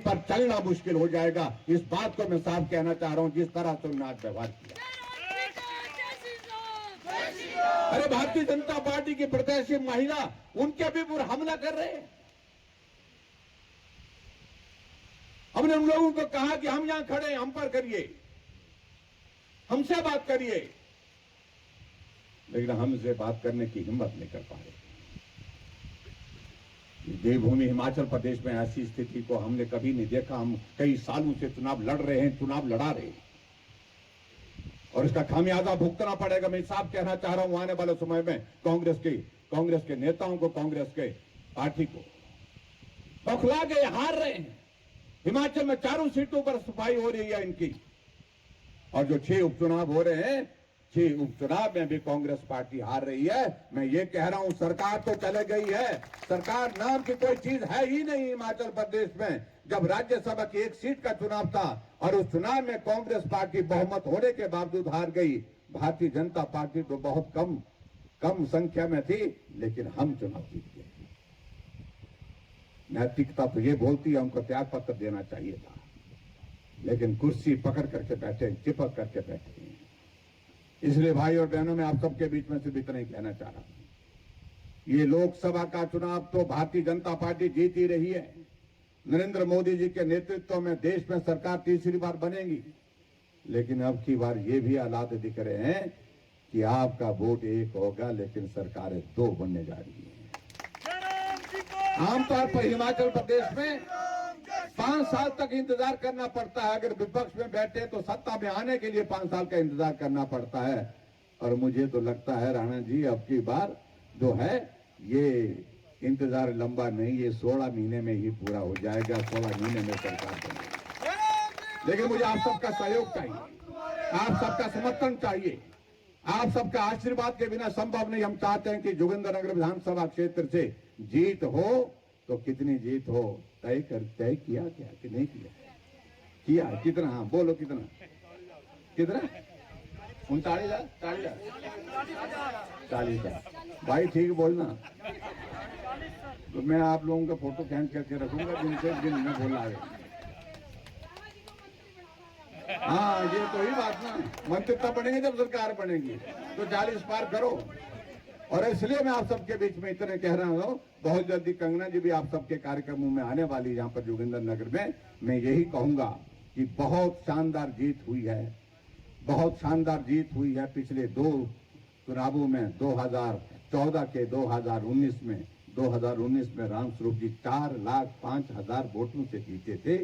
पर चलना मुश्किल हो जाएगा। इस बात को मैं साफ कहना चाह रहा हूं। जिस तरह से उन्होंने आज व्यवहार किया, अरे भारतीय जनता पार्टी की प्रत्याशी महिला उनके भी ऊपर हमला कर रहे हैं। हमने उन लोगों को कहा कि हम यहां खड़े हैं, हम पर करिए, हमसे बात करिए, लेकिन हमसे बात करने की हिम्मत नहीं कर पा रहे। देवभूमि हिमाचल प्रदेश में ऐसी स्थिति को हमने कभी नहीं देखा। हम कई सालों से चुनाव लड़ रहे हैं, चुनाव लड़ा रहे हैं, और इसका खामियाजा भुगतना पड़ेगा। मैं साफ कहना चाह रहा हूं, आने वाले समय में कांग्रेस के नेताओं को, कांग्रेस के पार्टी को बौखला के हार रहे हैं। हिमाचल में 4 सीटों पर सफाई हो रही है इनकी, और जो 6 उपचुनाव हो रहे हैं, 6 उपचुनाव में भी कांग्रेस पार्टी हार रही है। मैं ये कह रहा हूं, सरकार तो चले गई है, सरकार नाम की कोई चीज है ही नहीं हिमाचल प्रदेश में। जब राज्यसभा की 1 सीट का चुनाव था और उस चुनाव में कांग्रेस पार्टी बहुमत होने के बावजूद हार गई। भारतीय जनता पार्टी तो बहुत कम संख्या में थी, लेकिन हम चुनाव जीत गए। नैतिकता तो ये बोलती है उनको त्याग पत्र देना चाहिए था, लेकिन कुर्सी पकड़ करके बैठे, चिपक करके बैठे हैं। इसलिए भाई और बहनों, मैं आप सबके बीच में सिर्फ इतना ही कहना चाह रहा हूं, ये लोकसभा का चुनाव तो भारतीय जनता पार्टी जीत ही रही है। नरेंद्र मोदी जी के नेतृत्व में देश में सरकार तीसरी बार बनेगी, लेकिन अब की बार ये भी हालात दिख रहे हैं कि आपका वोट 1 होगा, लेकिन सरकारें 2 बनने जा रही है। आमतौर पर हिमाचल प्रदेश में 5 साल तक इंतजार करना पड़ता है। अगर विपक्ष में बैठे तो सत्ता में आने के लिए 5 साल का इंतजार करना पड़ता है। और मुझे तो लगता है राणा जी, अब की बार जो है ये इंतजार लंबा नहीं, ये 16 महीने में ही पूरा हो जाएगा। 16 महीने में सरकार बनेगी। लेकिन मुझे आप सबका सहयोग चाहिए, आप सबका समर्थन चाहिए, आप सबका आशीर्वाद के बिना संभव नहीं। हम चाहते हैं कि जोगिंद्रनगर विधानसभा क्षेत्र से जीत हो, तो कितनी जीत हो तय किया क्या कि नहीं किया? कितना? हाँ बोलो, कितना 40,000 भाई ठीक बोलना। तो मैं आप लोगों का फोटो खींच करके रखूंगा दिन में बोला है। हाँ ये तो ही बात ना, मंत्री तब बनेंगे जब सरकार बनेगी, तो 40 पार करो। और इसलिए मैं आप सबके बीच में इतने कह रहा हूं, बहुत जल्दी कंगना जी भी आप सबके कार्यक्रमों में आने वाली है यहाँ पर जोगिंद्रनगर में। मैं यही कहूंगा कि बहुत शानदार जीत हुई है, बहुत शानदार जीत हुई है। पिछले 2 चुनावों में 2014 के 2019 में रामस्वरूप जी 4,05,000 वोटों से जीते थे,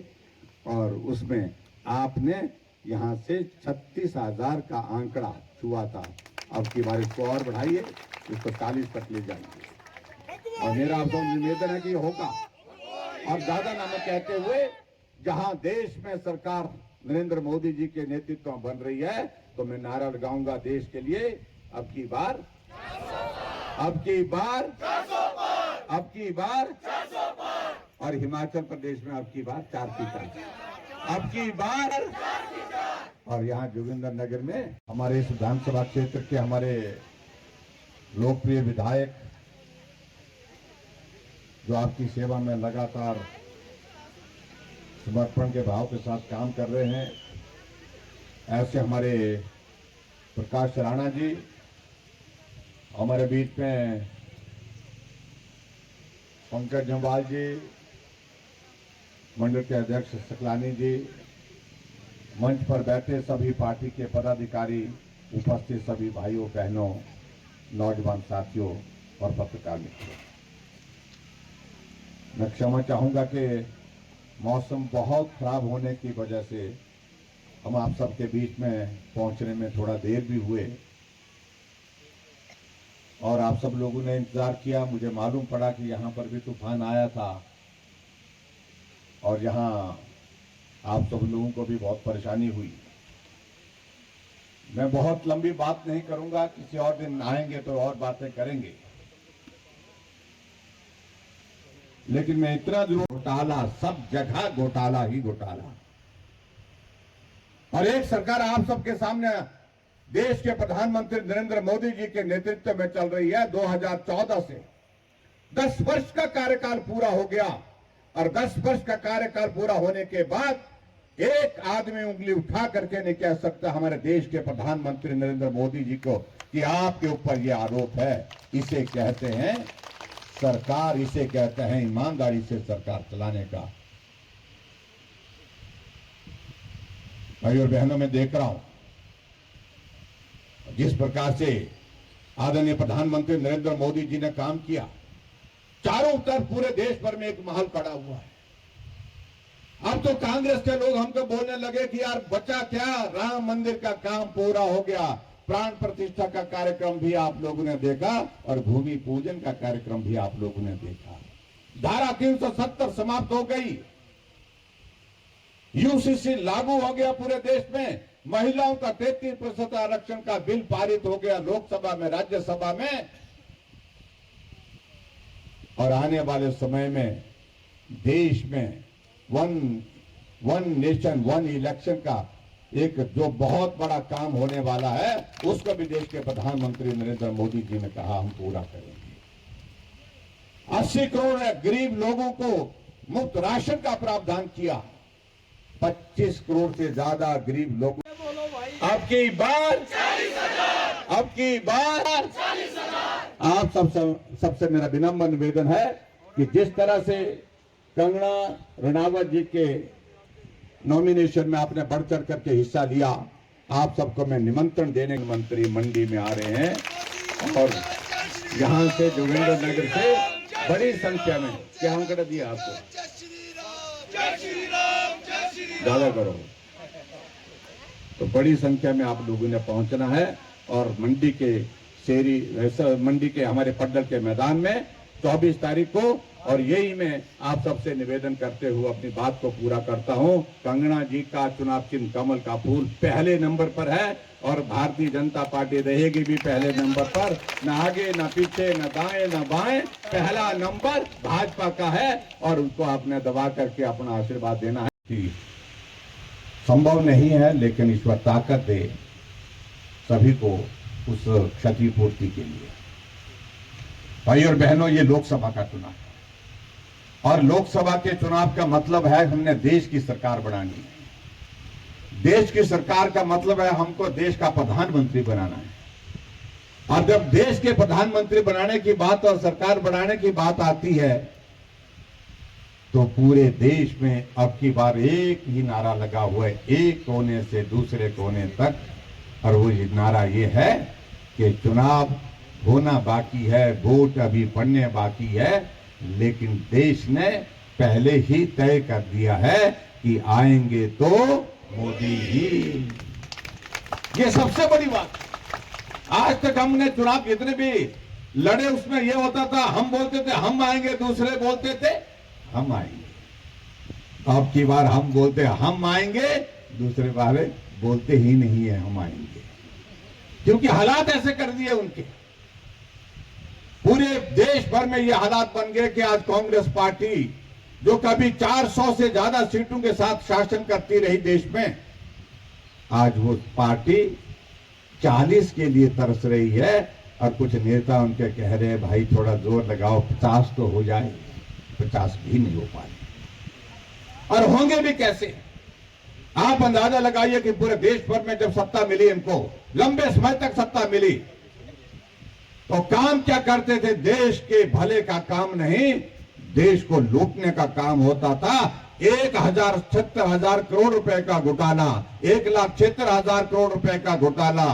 और उसमें आपने यहां से 36,000 का आंकड़ा छुआ था। अब की बार इसको और बढ़ाइए, इसको 40 तक ले जाइए, और मेरा आपको निवेदन है कि होगा। और ज्यादा ना मैं कहते हुए, जहां देश में सरकार नरेंद्र मोदी जी के नेतृत्व में बन रही है, तो मैं नारा लगाऊंगा देश के लिए, अब की बार और हिमाचल प्रदेश में अब की बार 4 सीटें, अब की बार। और यहाँ जोगिंद्रनगर में हमारे इस विधानसभा क्षेत्र के हमारे लोकप्रिय विधायक, जो आपकी सेवा में लगातार समर्पण के भाव के साथ काम कर रहे हैं, ऐसे हमारे प्रकाश राणा जी, हमारे बीच में पंकज जम्वाल जी, मंडल के अध्यक्ष सकलानी जी, मंच पर बैठे सभी पार्टी के पदाधिकारी, उपस्थित सभी भाइयों बहनों, नौजवान साथियों और पत्रकार मित्रों, मैं क्षमा चाहूंगा कि मौसम बहुत खराब होने की वजह से हम आप सबके बीच में पहुंचने में थोड़ा देर भी हुए, और आप सब लोगों ने इंतजार किया। मुझे मालूम पड़ा कि यहाँ पर भी तूफान आया था, और यहाँ आप सब लोगों को भी बहुत परेशानी हुई। मैं बहुत लंबी बात नहीं करूंगा, किसी और दिन आएंगे तो और बातें करेंगे, लेकिन मैं इतना जरूर, घोटाला, सब जगह घोटाला ही घोटाला। और एक सरकार आप सबके सामने देश के प्रधानमंत्री नरेंद्र मोदी जी के नेतृत्व में चल रही है। 2014 से 10 वर्ष का कार्यकाल पूरा हो गया, और 10 वर्ष का कार्यकाल पूरा होने के बाद एक आदमी उंगली उठा करके नहीं कह सकता हमारे देश के प्रधानमंत्री नरेंद्र मोदी जी को कि आपके ऊपर यह आरोप है। इसे कहते हैं सरकार, इसे कहते हैं ईमानदारी से सरकार चलाने का। भाई और बहनों, मैं देख रहा हूं जिस प्रकार से आदरणीय प्रधानमंत्री नरेंद्र मोदी जी ने काम किया, चारों तरफ पूरे देश भर में एक माहौल खड़ा हुआ है। अब तो कांग्रेस के लोग हमको बोलने लगे कि यार बचा क्या, राम मंदिर का काम पूरा हो गया, प्राण प्रतिष्ठा का कार्यक्रम भी आप लोगों ने देखा और भूमि पूजन का कार्यक्रम भी आप लोगों ने देखा। धारा 370 समाप्त हो गई, यूसीसी लागू हो गया पूरे देश में, महिलाओं का 33% आरक्षण का बिल पारित हो गया लोकसभा में, राज्यसभा में। और आने वाले समय में देश में वन नेशन वन इलेक्शन का एक जो बहुत बड़ा काम होने वाला है, उसको भी देश के प्रधानमंत्री नरेंद्र मोदी जी ने कहा हम पूरा करेंगे। 80 करोड़ गरीब लोगों को मुफ्त राशन का प्रावधान किया, 25 करोड़ से ज्यादा गरीब लोगों। अब की बार आप सबसे मेरा विनम्र निवेदन है कि जिस तरह से कंगना रनावत जी के नॉमिनेशन में आपने बढ़ चढ़ करके हिस्सा लिया, आप सबको मैं निमंत्रण देने मंत्री मंडी में आ रहे हैं और यहां से जोगिंदर नगर से बड़ी संख्या में, क्या अंकड़ा दिया आपको, ज्यादा करो, तो बड़ी संख्या में आप लोगों ने पहुंचना है और मंडी के मंडी के हमारे पड्डल के मैदान में 24 तारीख को। और यही मैं आप सबसे निवेदन करते हुए अपनी बात को पूरा करता हूं, कंगना जी का चुनाव चिन्ह कमल का फूल पहले नंबर पर है और भारतीय जनता पार्टी रहेगी भी पहले नंबर पर, न आगे न पीछे न दाएं न बाएं, पहला नंबर भाजपा का है और उनको आपने दबा करके अपना आशीर्वाद देना है। संभव नहीं है लेकिन ईश्वर ताकत दे सभी को उस क्षतिपूर्ति के लिए। भाई और बहनों, ये लोकसभा का चुनाव है और लोकसभा के चुनाव का मतलब है हमने देश की सरकार बनानी है। देश की सरकार का मतलब है हमको देश का प्रधानमंत्री बनाना है। और जब देश के प्रधानमंत्री बनाने की बात और सरकार बनाने की बात आती है तो पूरे देश में अब की बार एक ही नारा लगा हुआ है, एक कोने से दूसरे कोने तक, और वो नारा ये है कि चुनाव होना बाकी है, वोट अभी पड़ने बाकी है, लेकिन देश ने पहले ही तय कर दिया है कि आएंगे तो मोदी ही। ये सबसे बड़ी बात। आज तक हमने चुनाव जितने भी लड़े उसमें यह होता था, हम बोलते थे हम आएंगे, दूसरे बोलते थे हम आएंगे। अब की बार हम बोलते हम आएंगे, दूसरे वाले बोलते ही नहीं है हम आएंगे, क्योंकि हालात ऐसे कर दिए उनके। पूरे देश भर में ये हालात बन गए कि आज कांग्रेस पार्टी जो कभी 400 से ज्यादा सीटों के साथ शासन करती रही देश में, आज वो पार्टी 40 के लिए तरस रही है और कुछ नेता उनके कह रहे हैं भाई थोड़ा जोर लगाओ, 50 तो हो जाए, 50 भी नहीं हो पाए। और होंगे भी कैसे? आप अंदाजा लगाइए कि पूरे देश भर में जब सत्ता मिली, इनको लंबे समय तक सत्ता मिली, तो काम क्या करते थे? देश के भले का काम नहीं, देश को लूटने का काम होता था। 1,76,000 करोड़ रुपए का घोटाला, 1,76,000 करोड़ रुपए का घोटाला,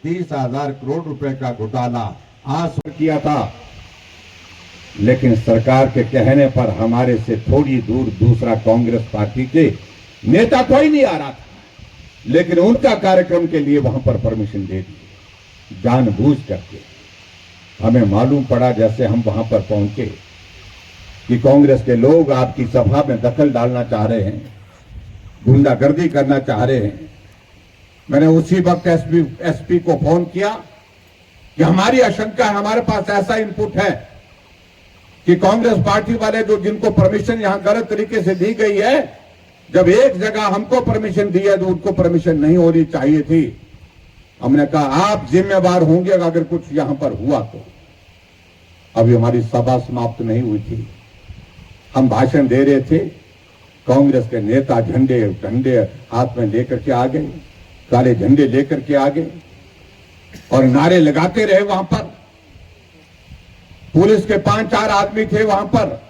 30,000 करोड़ रुपए का घोटाला आज किया था। लेकिन सरकार के कहने पर हमारे से थोड़ी दूर दूसरा कांग्रेस पार्टी के नेता कोई नहीं आ रहा था, लेकिन उनका कार्यक्रम के लिए वहां पर परमिशन दे दी जानबूझ करके। हमें मालूम पड़ा जैसे हम वहां पर पहुंचे कि कांग्रेस के लोग आपकी सभा में दखल डालना चाह रहे हैं, गुंडागर्दी करना चाह रहे हैं। मैंने उसी वक्त एसपी को फोन किया कि हमारी आशंका है, हमारे पास ऐसा इनपुट है कि कांग्रेस पार्टी वाले जो जिनको परमिशन यहां गलत तरीके से दी गई है, जब एक जगह हमको परमिशन दी है तो उनको परमिशन नहीं होनी चाहिए थी। हमने कहा आप जिम्मेवार होंगे अगर कुछ यहां पर हुआ तो। अभी हमारी सभा समाप्त नहीं हुई थी, हम भाषण दे रहे थे, कांग्रेस के नेता झंडे झंडे हाथ में लेकर के आ गए, काले झंडे लेकर के आ गए और नारे लगाते रहे। वहां पर पुलिस के 5-4 आदमी थे वहां पर,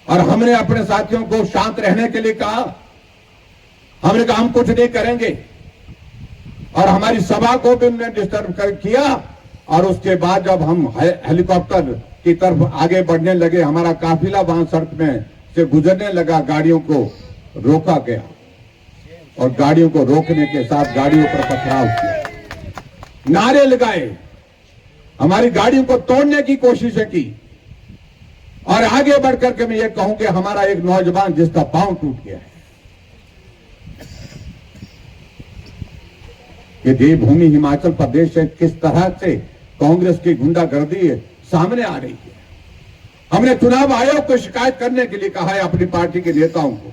और हमने अपने साथियों को शांत रहने के लिए कहा। हमने कहा हम कुछ नहीं करेंगे, और हमारी सभा को भी उन्होंने डिस्टर्ब किया। और उसके बाद जब हम हेलीकॉप्टर की तरफ आगे बढ़ने लगे, हमारा काफिला वहां सड़क में से गुजरने लगा, गाड़ियों को रोका गया और गाड़ियों को रोकने के साथ गाड़ियों पर पथराव किया, नारे लगाए, हमारी गाड़ियों को तोड़ने की कोशिशें की। और आगे बढ़कर के मैं ये कहूं कि हमारा एक नौजवान जिसका पांव टूट गया है, ये देवभूमि हिमाचल प्रदेश से किस तरह से कांग्रेस की गुंडागर्दी सामने आ रही है। हमने चुनाव आयोग को शिकायत करने के लिए कहा है अपनी पार्टी के नेताओं को,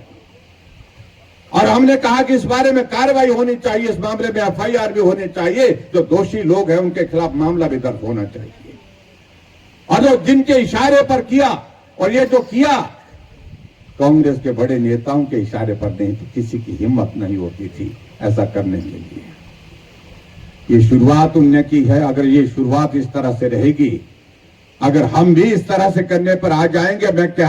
और हमने कहा कि इस बारे में कार्रवाई होनी चाहिए, इस मामले में एफआईआर भी होनी चाहिए, जो दोषी लोग हैं उनके खिलाफ मामला भी दर्ज होना चाहिए। और जो जिनके इशारे पर किया, और ये जो किया कांग्रेस के बड़े नेताओं के इशारे पर नहीं, तो किसी की हिम्मत नहीं होती थी ऐसा करने के लिए। ये शुरुआत उनने की है। अगर ये शुरुआत इस तरह से रहेगी, अगर हम भी इस तरह से करने पर आ जाएंगे, मैं क्या